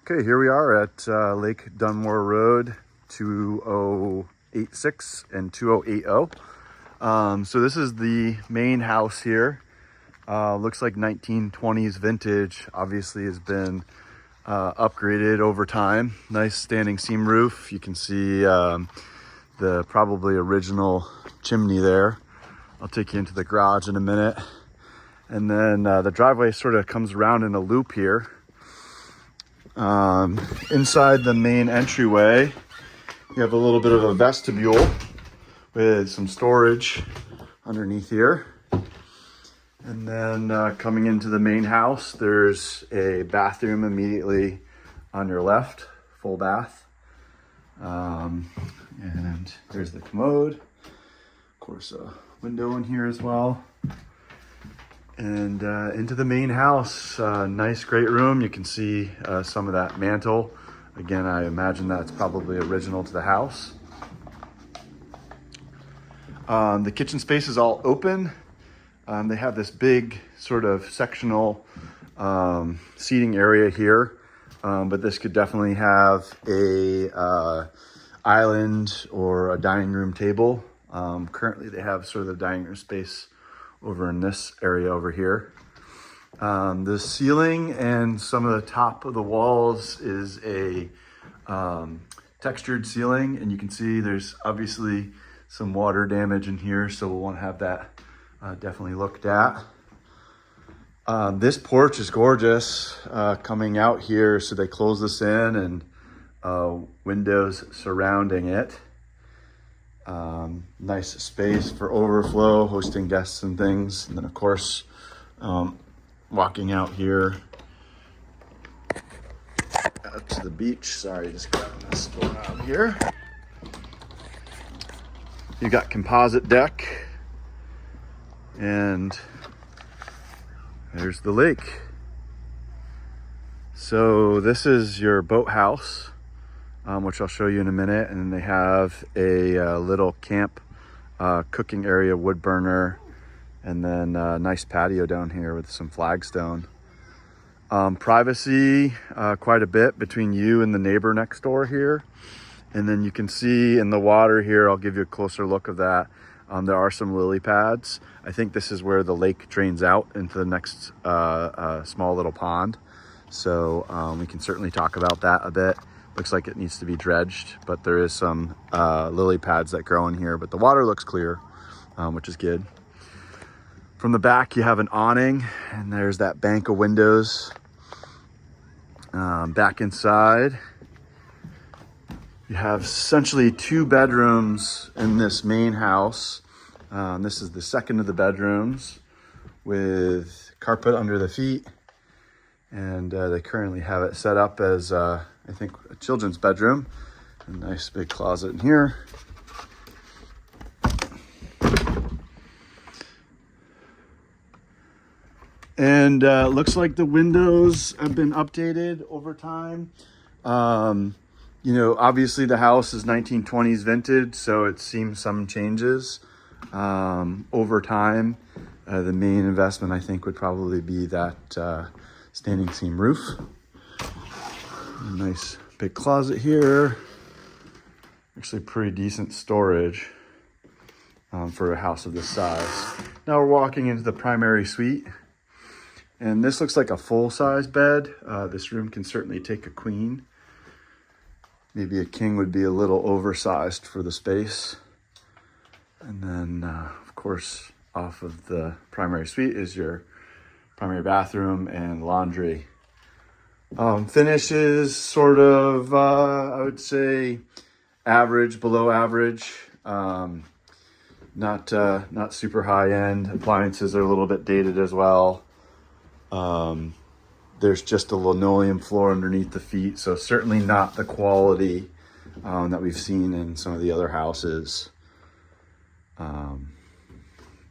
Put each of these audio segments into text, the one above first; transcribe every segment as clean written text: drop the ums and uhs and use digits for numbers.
Okay, here we are at Lake Dunmore Road, 2086 and 2080. So this is the main house here. Looks like 1920s vintage. Obviously has been upgraded over time. Nice standing seam roof. You can see the probably original chimney there. I'll take you into the garage in a minute. And then the driveway sort of comes around in a loop here. Inside the main entryway, you have a little bit of a vestibule with some storage underneath here. And then coming into the main house, there's a bathroom immediately on your left, full bath. And there's the commode. Of course, a window in here as well. And into the main house, nice, great room. You can see some of that mantle. Again, I imagine that's probably original to the house. The kitchen space is all open. They have this big sort of sectional seating area here, but this could definitely have a island or a dining room table. Currently, they have sort of the dining room space over in this area over here. The ceiling and some of the top of the walls is a textured ceiling, and you can see there's obviously some water damage in here, so we'll want to have that definitely looked at. This porch is gorgeous coming out here, so they close this in and windows surrounding it. Nice space for overflow, hosting guests and things. And then of course, walking out here out to the beach. Sorry, just grabbing this door out here. You got composite deck, and there's the lake. So this is your boathouse, which I'll show you in a minute. And they have a little camp cooking area, wood burner, and then a nice patio down here with some flagstone. Privacy, quite a bit between you and the neighbor next door here. And then you can see in the water here, I'll give you a closer look of that. There are some lily pads. I think this is where the lake drains out into the next small little pond. So we can certainly talk about that a bit. Looks like it needs to be dredged, but there is some lily pads that grow in here, but the water looks clear, which is good. From the back, you have an awning, and there's that bank of windows. Back inside, you have essentially 2 bedrooms in this main house. This is the second of the bedrooms with carpet under the feet. And they currently have it set up as, I think, a children's bedroom. A nice big closet in here. And looks like the windows have been updated over time. You know, obviously the house is 1920s vintage, so it's seen some changes over time. The main investment, I think, would probably be that standing seam roof. A nice big closet here. Actually pretty decent storage for a house of this size. Now we're walking into the primary suite. And this looks like a full-size bed. This room can certainly take a queen. Maybe a king would be a little oversized for the space. And then, of course, off of the primary suite is your primary bathroom and laundry. Finish is sort of, I would say, average, below average. Not super high-end. Appliances are a little bit dated as well. There's just a linoleum floor underneath the feet, so certainly not the quality that we've seen in some of the other houses.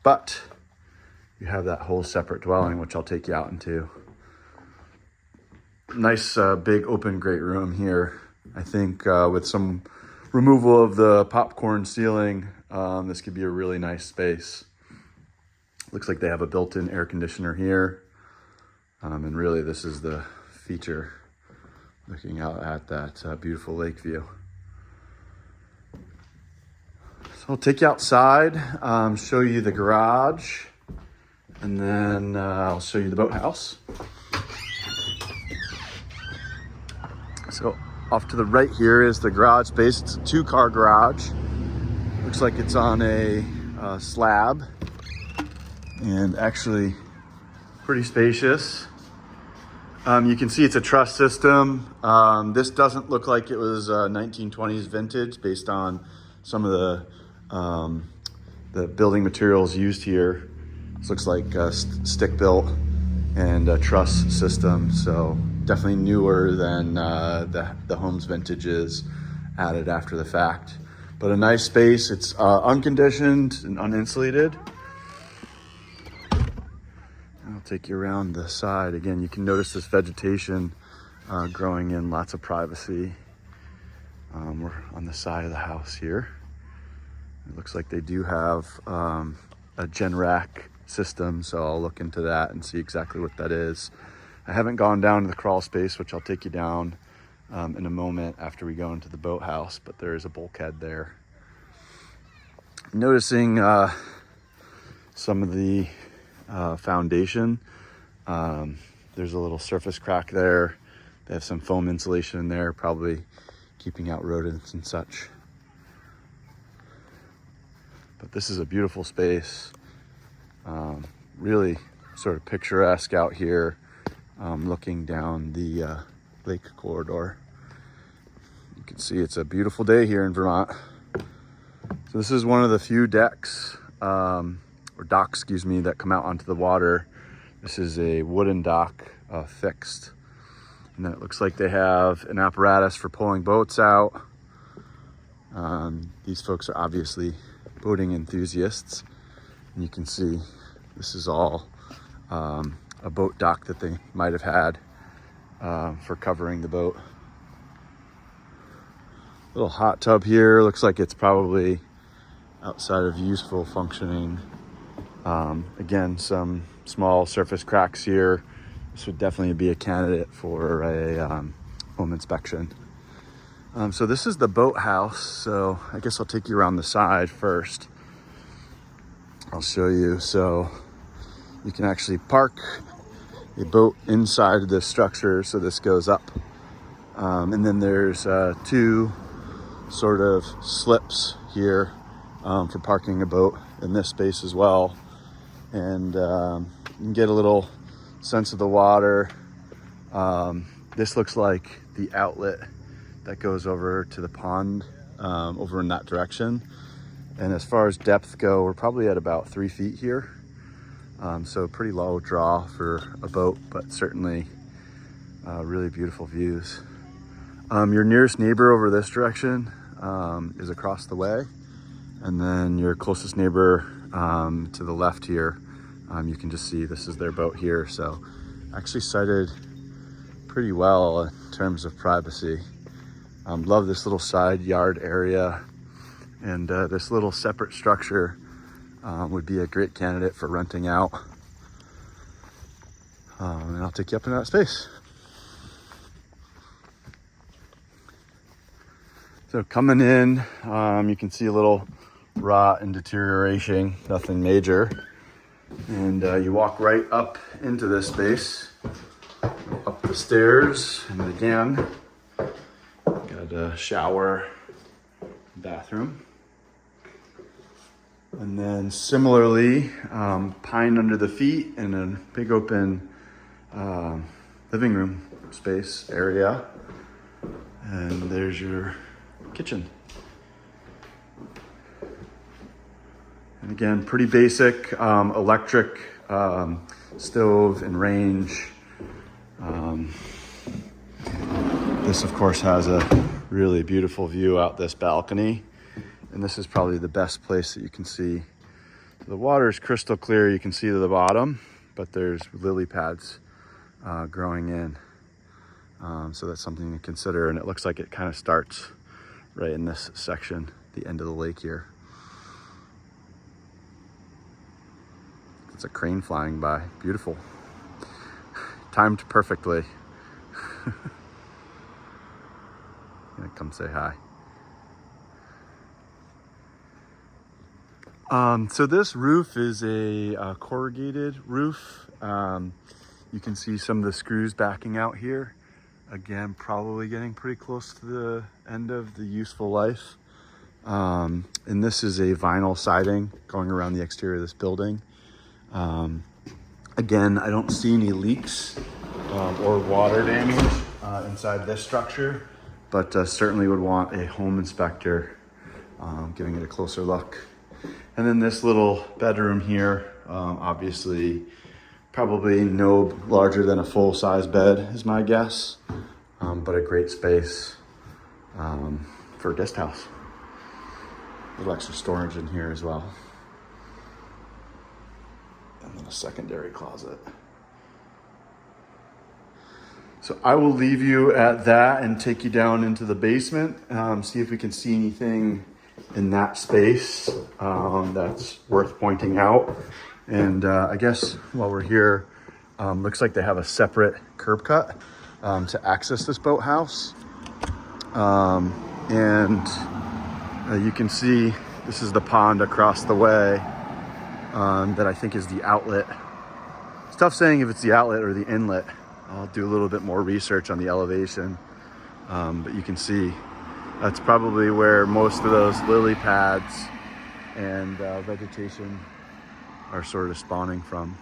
But you have that whole separate dwelling, which I'll take you out into. Nice big open great room here. I think with some removal of the popcorn ceiling, this could be a really nice space. Looks like they have a built-in air conditioner here. And really this is the feature looking out at that beautiful lake view. So I'll take you outside, show you the garage, and then I'll show you the boathouse. So off to the right here is the garage space. It's a 2-car garage. Looks like it's on a slab, and actually pretty spacious. You can see it's a truss system. This doesn't look like it was 1920s vintage based on some of the building materials used here. This looks like stick built and a truss system, so definitely newer than the home's vintages added after the fact. But a nice space. It's unconditioned and uninsulated. I'll take you around the side. Again, you can notice this vegetation growing in, lots of privacy. We're on the side of the house here. It looks like they do have a gen rack system, so I'll look into that and see exactly what that is. I haven't gone down to the crawl space, which I'll take you down in a moment after we go into the boathouse, but there is a bulkhead there. Noticing some of the foundation. There's a little surface crack there. They have some foam insulation in there, probably keeping out rodents and such. But this is a beautiful space. Really sort of picturesque out here, looking down the lake corridor. You can see it's a beautiful day here in Vermont. So this is one of the few decks, or docks, excuse me, that come out onto the water. This is a wooden dock, fixed. And then it looks like they have an apparatus for pulling boats out. These folks are obviously boating enthusiasts. And you can see this is all a boat dock that they might have had for covering the boat. Little hot tub here. Looks like it's probably outside of useful functioning. Again, some small surface cracks here. This would definitely be a candidate for a home inspection. So this is the boathouse. So I guess I'll take you around the side first. I'll show you. So you can actually park a boat inside this structure. So this goes up. And then there's 2 sort of slips here for parking a boat in this space as well. And you can get a little sense of the water. This looks like the outlet that goes over to the pond over in that direction. And as far as depth go, we're probably at about 3 feet here. So pretty low draw for a boat, but certainly really beautiful views. Your nearest neighbor over this direction is across the way. And then your closest neighbor to the left here, you can just see this is their boat here. So actually sited pretty well in terms of privacy. Love this little side yard area, and this little separate structure would be a great candidate for renting out. And I'll take you up into that space. So coming in, you can see a little rot and deterioration, nothing major. And you walk right up into this space, up the stairs, and again, got a shower, bathroom. And then similarly, pine under the feet and a big open living room space area. And there's your kitchen. And again, pretty basic electric stove and range. This of course has a really beautiful view out this balcony. And this is probably the best place that you can see. The water is crystal clear, you can see to the bottom, but there's lily pads growing in. So that's something to consider. And it looks like it kind of starts right in this section, the end of the lake here. It's a crane flying by, beautiful. Timed perfectly. come say hi. So this roof is a corrugated roof. You can see some of the screws backing out here. Again, probably getting pretty close to the end of the useful life. And this is a vinyl siding going around the exterior of this building. Again, I don't see any leaks or water damage inside this structure, but certainly would want a home inspector giving it a closer look. And then this little bedroom here, obviously probably no larger than a full-size bed is my guess, but a great space for a guest house. A little extra storage in here as well. And then a secondary closet. So I will leave you at that and take you down into the basement, see if we can see anything in that space that's worth pointing out. And I guess while we're here, looks like they have a separate curb cut to access this boathouse. And you can see this is the pond across the way that I think is the outlet. It's tough saying if it's the outlet or the inlet. I'll do a little bit more research on the elevation, but you can see that's probably where most of those lily pads and vegetation are sort of spawning from.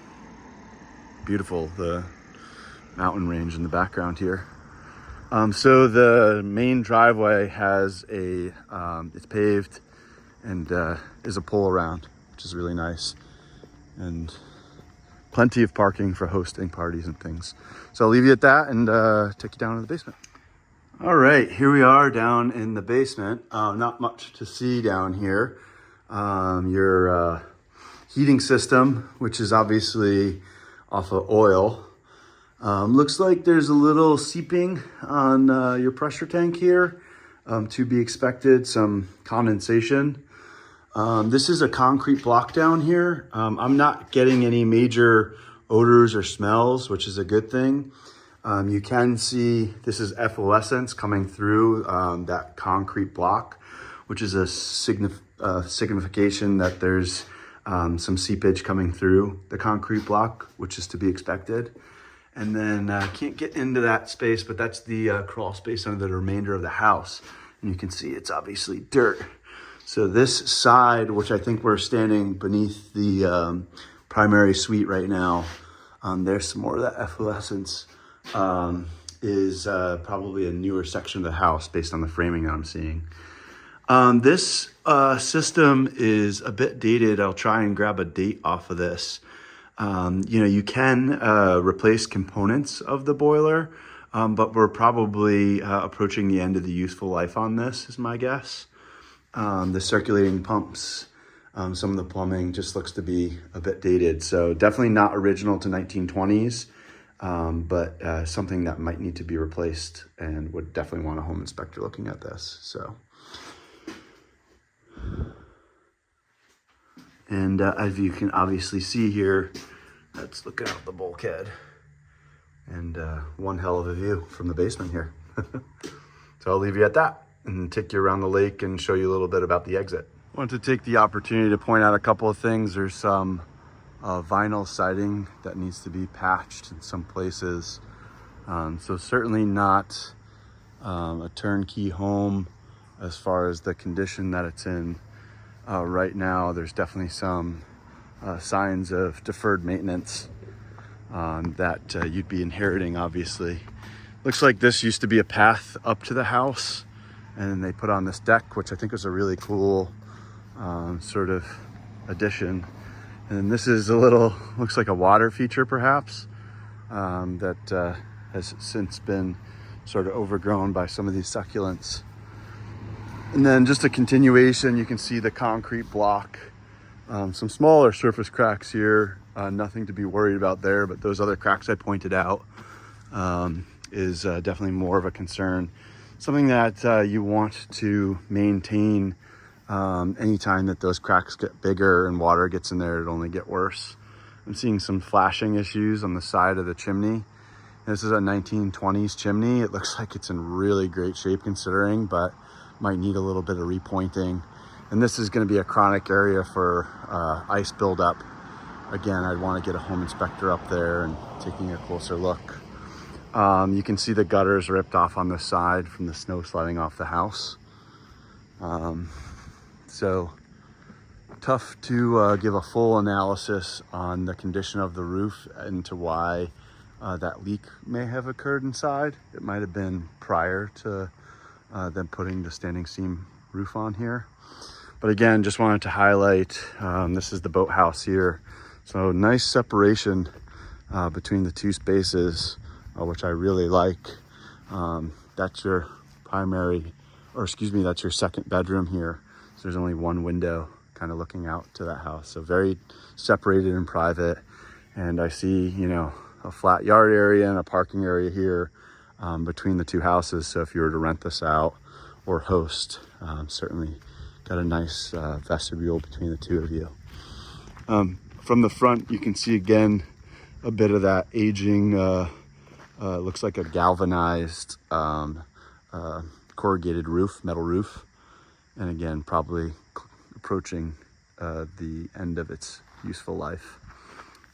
Beautiful, the mountain range in the background here. So the main driveway has it's paved and is a pull around, which is really nice. And plenty of parking for hosting parties and things. So I'll leave you at that and take you down to the basement. All right, here we are down in the basement. Not much to see down here. Your heating system, which is obviously off of oil. Looks like there's a little seeping on your pressure tank here. To be expected, some condensation. This is a concrete block down here. I'm not getting any major odors or smells, which is a good thing. You can see this is efflorescence coming through that concrete block, which is a signification that there's some seepage coming through the concrete block, which is to be expected. And then can't get into that space, but that's the crawl space under the remainder of the house. And you can see it's obviously dirt. So this side, which I think we're standing beneath the primary suite right now, there's some more of that efflorescence. Is probably a newer section of the house based on the framing that I'm seeing. This system is a bit dated. I'll try and grab a date off of this. You can replace components of the boiler, but we're probably approaching the end of the useful life on this, is my guess. The circulating pumps, some of the plumbing just looks to be a bit dated. So definitely not original to 1920s, but something that might need to be replaced and would definitely want a home inspector looking at this. So, and as you can obviously see here, that's looking out the bulkhead, and one hell of a view from the basement here. So I'll leave you at that and take you around the lake and show you a little bit about the exit. I wanted to take the opportunity to point out a couple of things. There's some vinyl siding that needs to be patched in some places. So certainly not a turnkey home as far as the condition that it's in right now. There's definitely some signs of deferred maintenance that you'd be inheriting, obviously. Looks like this used to be a path up to the house, and they put on this deck, which I think was a really cool sort of addition. And this is a little, looks like a water feature perhaps, that has since been sort of overgrown by some of these succulents. And then just a continuation, you can see the concrete block, some smaller surface cracks here, nothing to be worried about there, but those other cracks I pointed out is definitely more of a concern. Something that you want to maintain anytime that those cracks get bigger and water gets in there, it'll only get worse. I'm seeing some flashing issues on the side of the chimney, This is a 1920s chimney. It looks like it's in really great shape considering, but might need a little bit of repointing. And this is going to be a chronic area for ice buildup. Again, I'd want to get a home inspector up there and taking a closer look. You can see the gutters ripped off on this side from the snow sliding off the house. So tough to give a full analysis on the condition of the roof and to why that leak may have occurred inside. It might have been prior to them putting the standing seam roof on here. But again, just wanted to highlight, this is the boathouse here. So nice separation between the two spaces, which I really like. That's your primary, or excuse me, that's your second bedroom here. So there's only one window kind of looking out to that house. So very separated and private. And I see, you know, a flat yard area and a parking area here between the two houses. So if you were to rent this out or host, certainly got a nice vestibule between the two of you. From the front, you can see again a bit of that aging, looks like a galvanized corrugated roof, metal roof. And again, probably approaching the end of its useful life.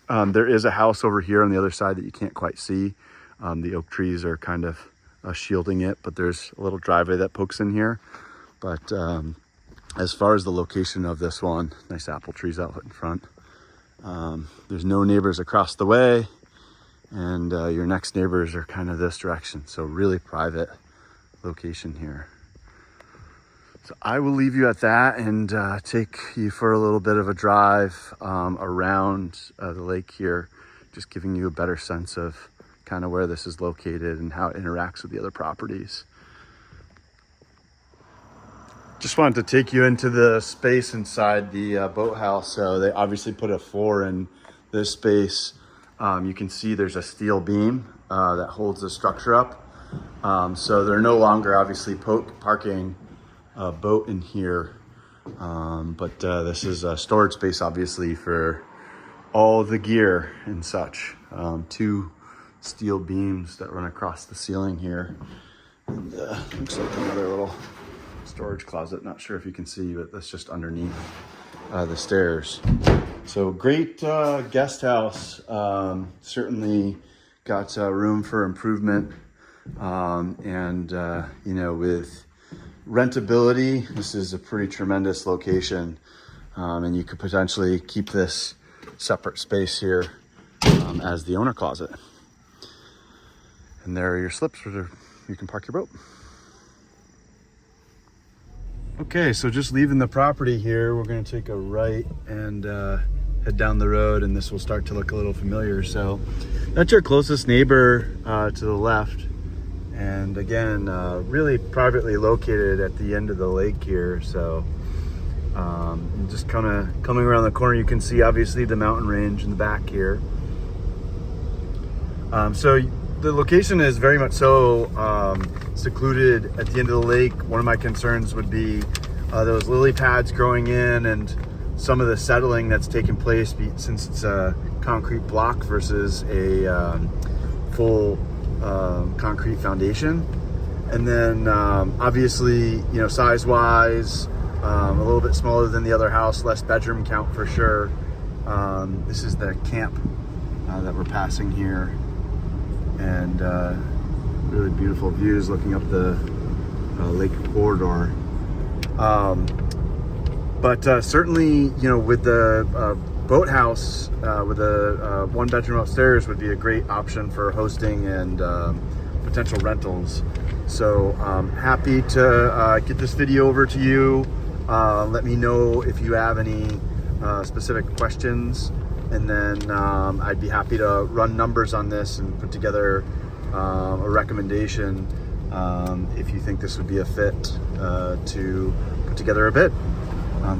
There is a house over here on the other side that you can't quite see. The oak trees are kind of shielding it, but there's a little driveway that pokes in here. But as far as the location of this one, nice apple trees out in front. There's no neighbors across the way, and your next neighbors are kind of this direction. So really private location here. So I will leave you at that and take you for a little bit of a drive around the lake here, just giving you a better sense of kind of where this is located and how it interacts with the other properties. Just wanted to take you into the space inside the boathouse. So they obviously put a floor in this space. You can see there's a steel beam that holds the structure up. So they're no longer obviously parking a boat in here, but this is a storage space obviously for all the gear and such. Two steel beams that run across the ceiling here, and looks like another little storage closet. Not sure if you can see, but that's just underneath the stairs. So great guest house. Certainly got room for improvement, and you know, with rentability, this is a pretty tremendous location, and you could potentially keep this separate space here as the owner closet. And there are your slips where you can park your boat. Okay, so just leaving the property here, we're going to take a right and head down the road, and this will start to look a little familiar. So that's your closest neighbor to the left. And again, really privately located at the end of the lake here. So just kind of coming around the corner, you can see obviously the mountain range in the back here. So the location is very much so secluded at the end of the lake. One of my concerns would be those lily pads growing in and some of the settling that's taken place since it's a concrete block versus a full concrete foundation. And then obviously, you know, size wise, a little bit smaller than the other house, less bedroom count for sure. This is the camp that we're passing here, and really beautiful views looking up the lake corridor. But certainly, you know, with the boathouse with a one bedroom upstairs would be a great option for hosting and potential rentals. So happy to get this video over to you. Let me know if you have any specific questions, and then I'd be happy to run numbers on this and put together a recommendation if you think this would be a fit to put together a bid.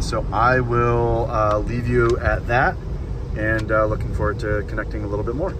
So I will leave you at that, and looking forward to connecting a little bit more.